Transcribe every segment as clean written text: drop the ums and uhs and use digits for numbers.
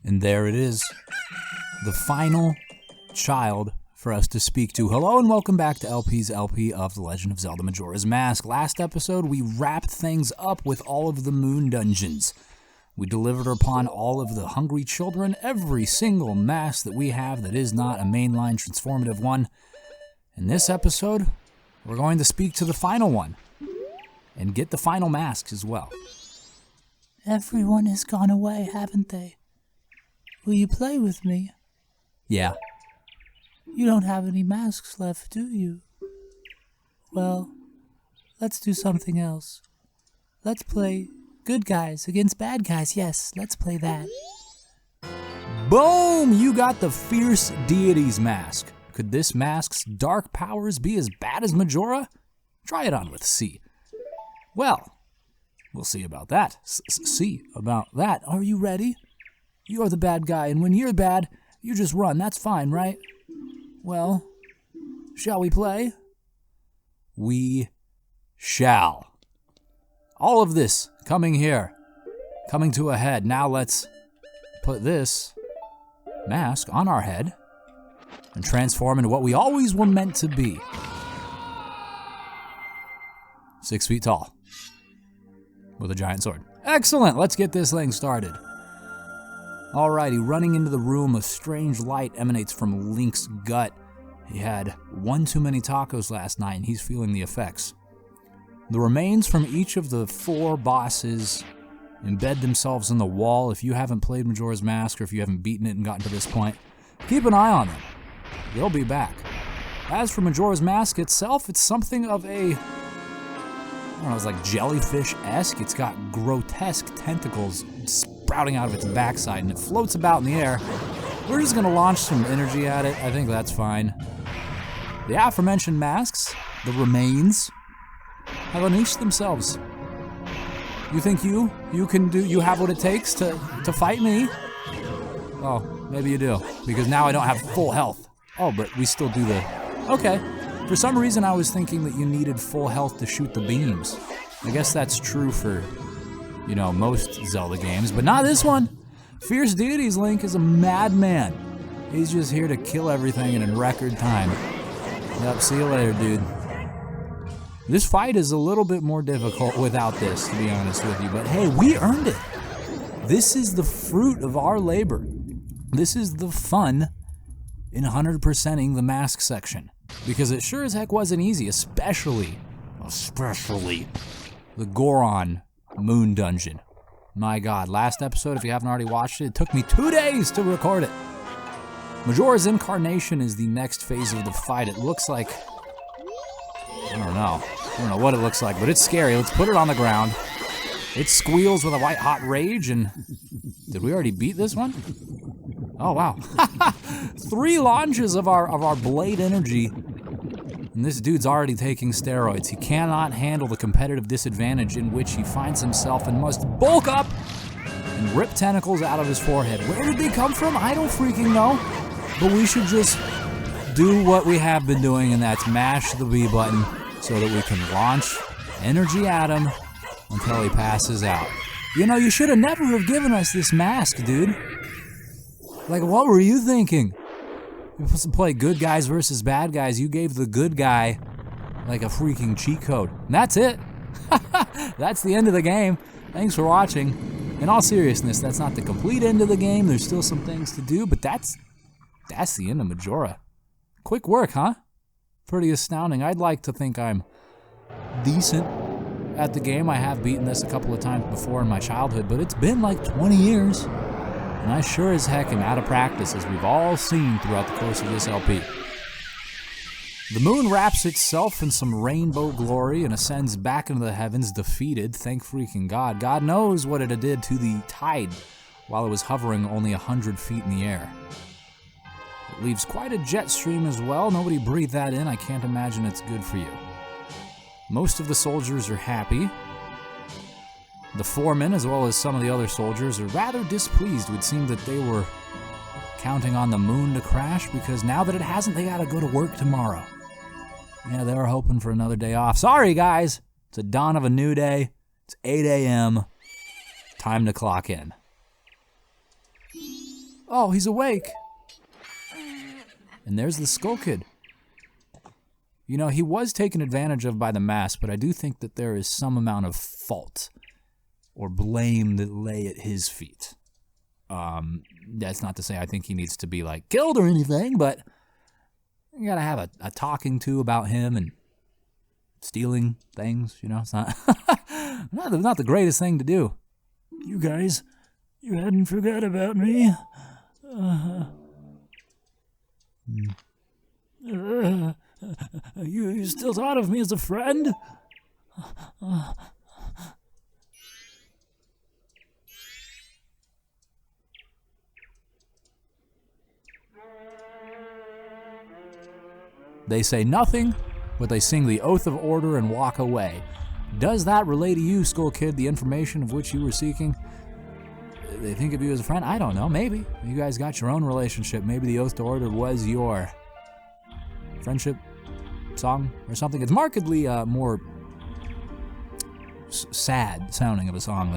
And there it is, the final child for us to speak to. Hello and welcome back to LP's LP of The Legend of Zelda Majora's Mask. Last episode, we wrapped things up with all of the moon dungeons. We delivered upon all of the hungry children, every single mask that we have that is not a mainline transformative one. In this episode, we're going to speak to the final one and get the final masks as well. Everyone has gone away, haven't they? Will you play with me? Yeah. You don't have any masks left, do you? Well, let's do something else. Let's play good guys against bad guys. Yes, let's play that. Boom! You got the Fierce Deity's mask. Could this mask's dark powers be as bad as Majora? Try it on with C. Well, we'll see about that. See about that. Are you ready? You're the bad guy, and when you're bad, you just run. That's fine, right? Well, shall we play? We shall. All of this coming here, coming to a head. Now let's put this mask on our head and transform into what we always were meant to be. 6 feet tall with a giant sword. Excellent, let's get this thing started. Alrighty, running into the room, a strange light emanates from Link's gut. He had one too many tacos last night and he's feeling the effects. The remains from each of the 4 bosses embed themselves in the wall. If you haven't played Majora's Mask or if you haven't beaten it and gotten to this point, keep an eye on them. They'll be back. As for Majora's Mask itself, it's something of a, I don't know, it's like jellyfish-esque. It's got grotesque tentacles sprouting out of its backside, and it floats about in the air. We're just gonna launch some energy at it. I think that's fine. The aforementioned masks, the remains, have unleashed themselves. You think you have what it takes to fight me? Oh, maybe you do, because now I don't have full health. Oh, but we still do the, okay. For some reason I was thinking that you needed full health to shoot the beams. I guess that's true for, you know, most Zelda games, but not this one. Fierce Deity's Link is a madman. He's just here to kill everything in record time. Yep, see you later, dude. This fight is a little bit more difficult without this, to be honest with you, but hey, we earned it. This is the fruit of our labor. This is the fun in 100%ing the mask section. Because it sure as heck wasn't easy, especially the Goron Moon Dungeon. My God, last episode, if you haven't already watched it, it took me 2 days to record it. Majora's Incarnation is the next phase of the fight. It looks like, I don't know what it looks like, but it's scary. Let's put it on the ground. It squeals with a white hot rage, and did we already beat this one? Oh wow. 3 launches of our blade energy, and this dude's already taking steroids. He cannot handle the competitive disadvantage in which he finds himself and must bulk up and rip tentacles out of his forehead. Where did they come from? I don't freaking know. But we should just do what we have been doing, and that's mash the B button so that we can launch energy at him until he passes out. You know, you should have never have given us this mask, dude. Like, what were you thinking? You're supposed to play good guys versus bad guys. You gave the good guy like a freaking cheat code. And that's it. That's the end of the game. Thanks for watching. In all seriousness, that's not the complete end of the game. There's still some things to do, but that's the end of Majora. Quick work, huh? Pretty astounding. I'd like to think I'm decent at the game. I have beaten this a couple of times before in my childhood, but it's been like 20 years. And I sure as heck am out of practice, as we've all seen throughout the course of this LP. The moon wraps itself in some rainbow glory and ascends back into the heavens defeated, thank freaking God. God knows what it did to the tide while it was hovering only 100 feet in the air. It leaves quite a jet stream as well. Nobody breathed that in. I can't imagine it's good for you. Most of the soldiers are happy. The foreman, as well as some of the other soldiers, are rather displeased. It would seem that they were counting on the moon to crash, because now that it hasn't, they gotta go to work tomorrow. Yeah, they were hoping for another day off. Sorry, guys. It's the dawn of a new day. It's 8 a.m. Time to clock in. Oh, he's awake. And there's the Skull Kid. You know, he was taken advantage of by the mask, but I do think that there is some amount of fault or blame that lay at his feet. That's not to say I think he needs to be, like, killed or anything, but you gotta have a talking to about him and stealing things, you know? It's not, not the greatest thing to do. You guys, you hadn't forgot about me. You still thought of me as a friend? They say nothing, but they sing the Oath of Order and walk away. Does that relay to you, Skull Kid, the information of which you were seeking? They think of you as a friend? I don't know, maybe. You guys got your own relationship. Maybe the Oath to Order was your friendship song or something. It's markedly more sad sounding of a song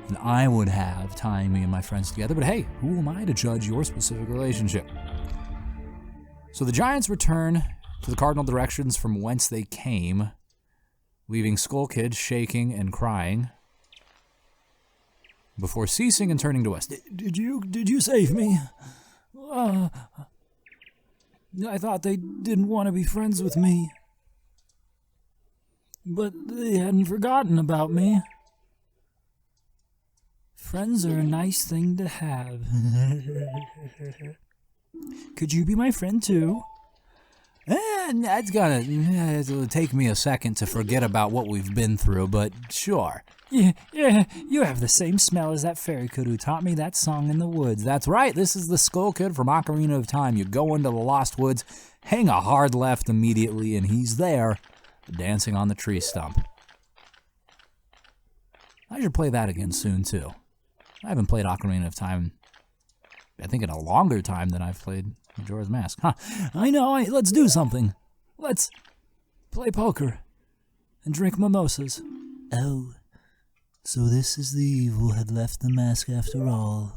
than I would have tying me and my friends together. But hey, who am I to judge your specific relationship? So the Giants return to the cardinal directions from whence they came, leaving Skull Kid shaking and crying before ceasing and turning to us. Did you save me? I thought they didn't want to be friends with me. But they hadn't forgotten about me. Friends are a nice thing to have. Could you be my friend too? That's it'll take me a second to forget about what we've been through, but sure. Yeah, you have the same smell as that fairy kid who taught me that song in the woods. That's right, this is the Skull Kid from Ocarina of Time. You go into the Lost Woods, hang a hard left immediately, and he's there, dancing on the tree stump. I should play that again soon, too. I haven't played Ocarina of Time, I think, in a longer time than I've played Majora's Mask. Huh. I know, let's do something. Let's play poker and drink mimosas. Oh, so this is the evil had left the mask after all.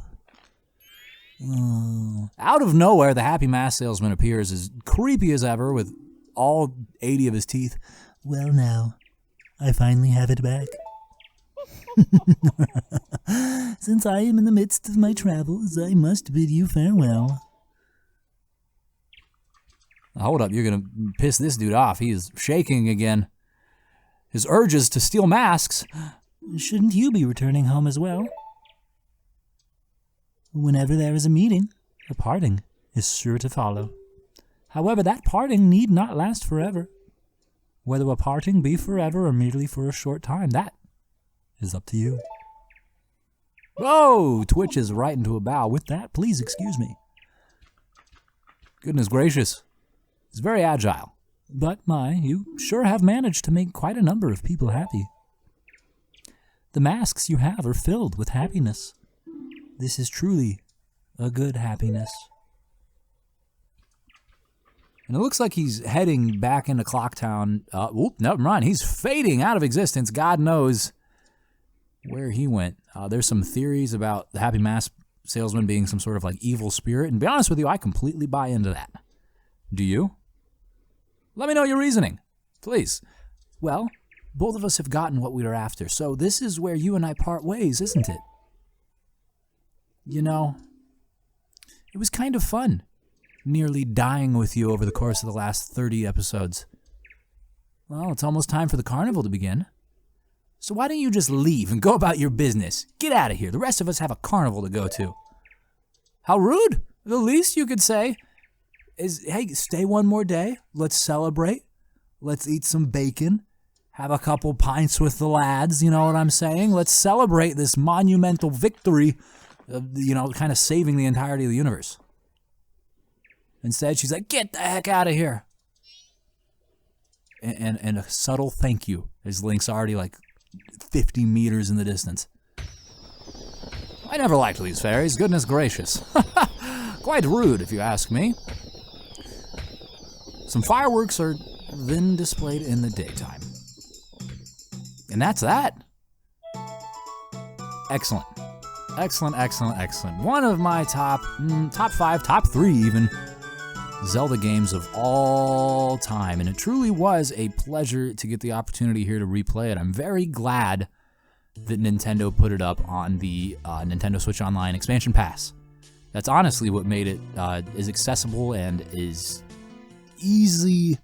Oh. Out of nowhere, the Happy Mask Salesman appears as creepy as ever with all 80 of his teeth. Well now, I finally have it back. Since I am in the midst of my travels, I must bid you farewell. Hold up, you're gonna piss this dude off. He is shaking again. His urges to steal masks. Shouldn't you be returning home as well? Whenever there is a meeting, a parting is sure to follow. However, that parting need not last forever. Whether a parting be forever or merely for a short time, that is up to you. Whoa! Twitches right into a bow. With that, please excuse me. Goodness gracious. He's very agile. But you sure have managed to make quite a number of people happy. The masks you have are filled with happiness. This is truly a good happiness. And it looks like he's heading back into Clocktown. Never mind. He's fading out of existence. God knows where he went. There's some theories about the Happy Mask Salesman being some sort of like evil spirit. And to be honest with you, I completely buy into that. Do you? Let me know your reasoning, please. Well, both of us have gotten what we were after, so this is where you and I part ways, isn't it? You know, it was kind of fun, nearly dying with you over the course of the last 30 episodes. Well, it's almost time for the carnival to begin. So why don't you just leave and go about your business? Get out of here. The rest of us have a carnival to go to. How rude. The least you could say is, hey, stay one more day. Let's celebrate. Let's eat some bacon. Have a couple pints with the lads, you know what I'm saying? Let's celebrate this monumental victory of, kind of saving the entirety of the universe. Instead, she's like, get the heck out of here. And a subtle thank you as Link's already like 50 meters in the distance. I never liked these fairies, goodness gracious. Quite rude, if you ask me. Some fireworks are then displayed in the daytime. And that's that. Excellent. Excellent, excellent, excellent. One of my top 5, top 3 even, Zelda games of all time. And it truly was a pleasure to get the opportunity here to replay it. I'm very glad that Nintendo put it up on the Nintendo Switch Online expansion pass. That's honestly what made it as accessible and is easy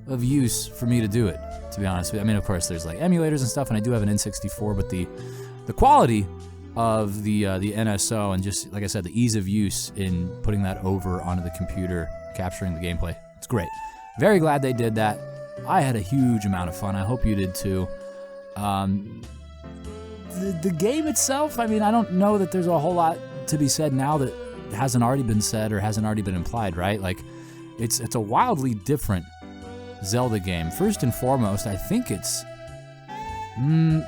of use for me to do it, to be honest with you. I mean, of course, there's like emulators and stuff, and I do have an N64, but the quality of the NSO and just, like I said, the ease of use in putting that over onto the computer, capturing the gameplay, it's great. Very glad they did that. I had a huge amount of fun. I hope you did too. The game itself, I mean, I don't know that there's a whole lot to be said now that hasn't already been said or hasn't already been implied, right? Like, it's a wildly different Zelda game. First and foremost, I think it's,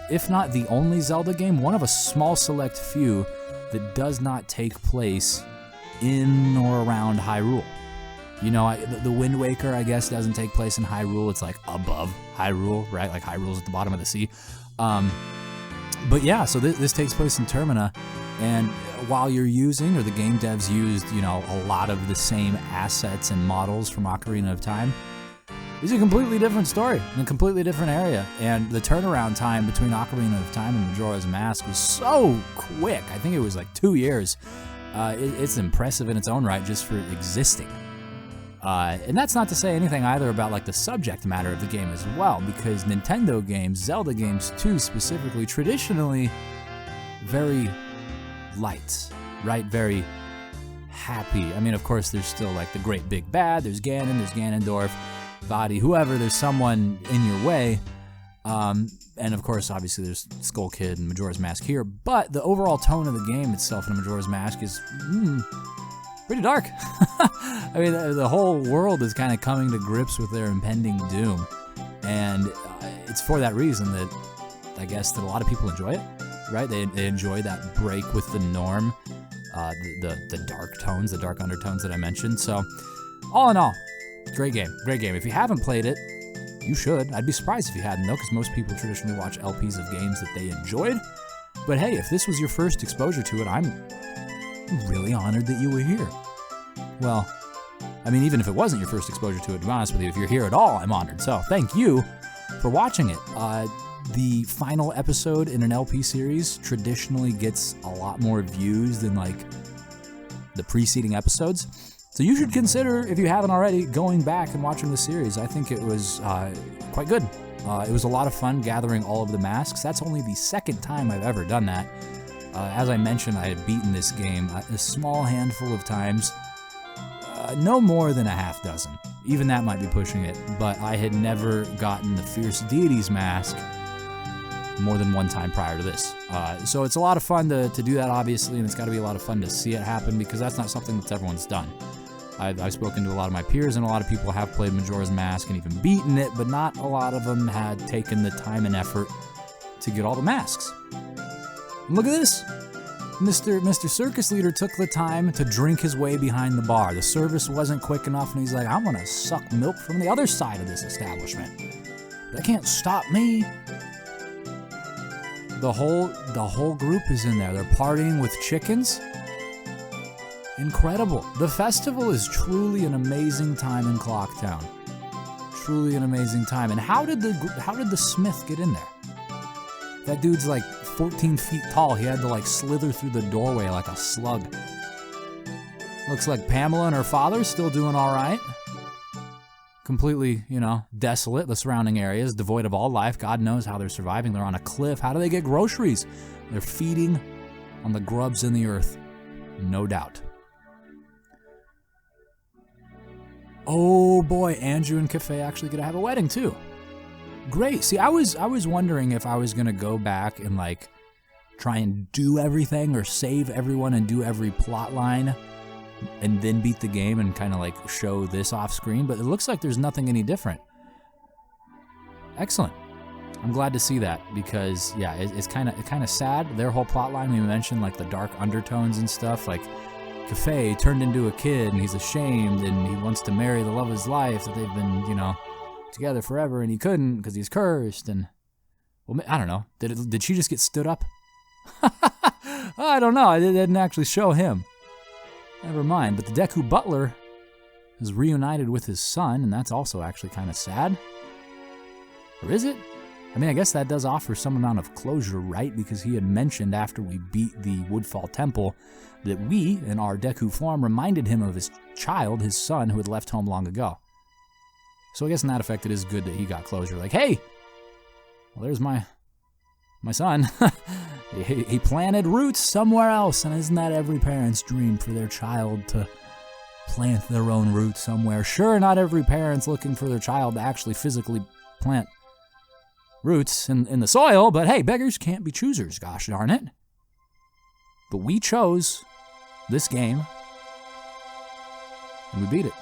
if not the only Zelda game, one of a small select few that does not take place in or around Hyrule. You know, the Wind Waker, I guess, doesn't take place in Hyrule. It's like above Hyrule, right? Like Hyrule's at the bottom of the sea. But yeah, so this takes place in Termina, and while you're using, or the game devs used, you know, a lot of the same assets and models from Ocarina of Time, it's a completely different story in a completely different area. And the turnaround time between Ocarina of Time and Majora's Mask was so quick. I think it was like 2 years. It's impressive in its own right just for existing. And that's not to say anything either about like the subject matter of the game as well, because Nintendo games, Zelda games too specifically, traditionally very light, right? Very happy. I mean, of course, there's still like the great big bad, there's Ganon, there's Ganondorf, Vaati, whoever, there's someone in your way. And of course, obviously, there's Skull Kid and Majora's Mask here, but the overall tone of the game itself in Majora's Mask is pretty dark. I mean, the whole world is kind of coming to grips with their impending doom, and it's for that reason that I guess that a lot of people enjoy it, right? They enjoy that break with the norm, the dark tones, the dark undertones that I mentioned. So, all in all, great game, great game. If you haven't played it, you should. I'd be surprised if you hadn't, though, because most people traditionally watch LPs of games that they enjoyed. But hey, if this was your first exposure to it, I'm really honored that you were here. Well, I mean, even if it wasn't your first exposure to it, to be honest with you, if you're here at all, I'm honored. So thank you for watching it. The final episode in an LP series traditionally gets a lot more views than like the preceding episodes. So you should consider, if you haven't already, going back and watching the series. I think it was quite good. It was a lot of fun gathering all of the masks. That's only the second time I've ever done that. As I mentioned, I had beaten this game a small handful of times. No more than a half dozen. Even that might be pushing it, but I had never gotten the Fierce Deity's mask more than one time prior to this. So it's a lot of fun to do that, obviously, and it's got to be a lot of fun to see it happen, because that's not something that everyone's done. I've spoken to a lot of my peers, and a lot of people have played Majora's Mask and even beaten it, but not a lot of them had taken the time and effort to get all the masks. And look at this! Mr. Circus Leader took the time to drink his way behind the bar. The service wasn't quick enough, and he's like, I'm gonna suck milk from the other side of this establishment. That can't stop me. The whole group is in there. They're partying with chickens. Incredible. The festival is truly an amazing time in Clocktown. Truly an amazing time. And how did the Smith get in there? That dude's like 14 feet tall. He had to like slither through the doorway like a slug. Looks like Pamela and her father still doing all right. Completely, desolate. The surrounding area is devoid of all life. God knows how they're surviving. They're on a cliff. How do they get groceries? They're feeding on the grubs in the earth. No doubt. Oh boy, Andrew and Cafe actually gonna have a wedding too. Great. See, I was wondering if I was gonna go back and like try and do everything or save everyone and do every plot line and then beat the game and kind of like show this off screen, but it looks like there's nothing any different. Excellent. I'm glad to see that, because yeah, it's kind of sad. Their whole plot line, we mentioned like the dark undertones and stuff, like Cafe turned into a kid and he's ashamed and he wants to marry the love of his life that they've been, together forever, and he couldn't because he's cursed. And well, I don't know. Did she just get stood up? I don't know. I didn't actually show him. Never mind. But the Deku Butler is reunited with his son, and that's also actually kind of sad. Or is it? I mean, I guess that does offer some amount of closure, right? Because he had mentioned after we beat the Woodfall Temple that we, in our Deku form, reminded him of his child, his son, who had left home long ago. So I guess in that effect, it is good that he got closure. Like, hey, well, there's my son. he planted roots somewhere else, and isn't that every parent's dream for their child to plant their own roots somewhere? Sure, not every parent's looking for their child to actually physically plant roots in the soil, but hey, beggars can't be choosers, gosh darn it. But we chose this game, and we beat it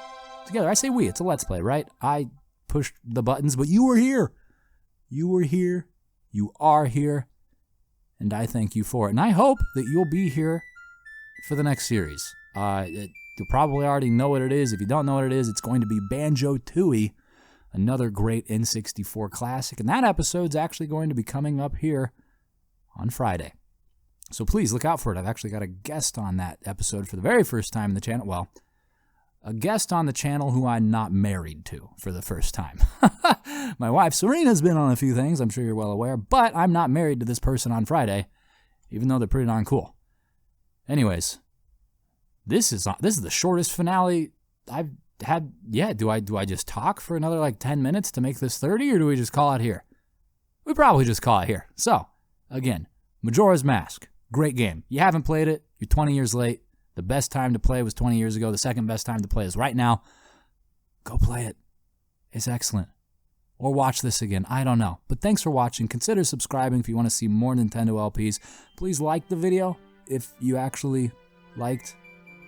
together. I say we, it's a Let's Play, right? I pushed the buttons, but you were here. You were here. You are here. And I thank you for it. And I hope that you'll be here for the next series. You'll probably already know what it is. If you don't know what it is, it's going to be Banjo-Tooie, another great N64 classic. And that episode's actually going to be coming up here on Friday. So please look out for it. I've actually got a guest on that episode for the very first time in the channel. Well, a guest on the channel who I'm not married to for the first time. My wife Serena's been on a few things, I'm sure you're well aware, but I'm not married to this person on Friday, even though they're pretty darn cool. Anyways, this is the shortest finale I've had yet. Do I just talk for another like 10 minutes to make this 30, or do we just call it here? We probably just call it here. So, again, Majora's Mask, great game. You haven't played it, you're 20 years late. The best time to play was 20 years ago. The second best time to play is right now. Go play it. It's excellent. Or watch this again. I don't know. But thanks for watching. Consider subscribing if you want to see more Nintendo LPs. Please like the video if you actually liked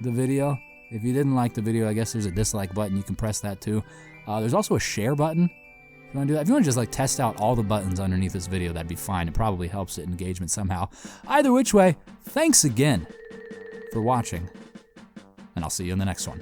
the video. If you didn't like the video, I guess there's a dislike button. You can press that too. There's also a share button. If you want to do that. If you want to just like test out all the buttons underneath this video, that'd be fine. It probably helps it engagement somehow. Either which way, thanks again for watching, and I'll see you in the next one.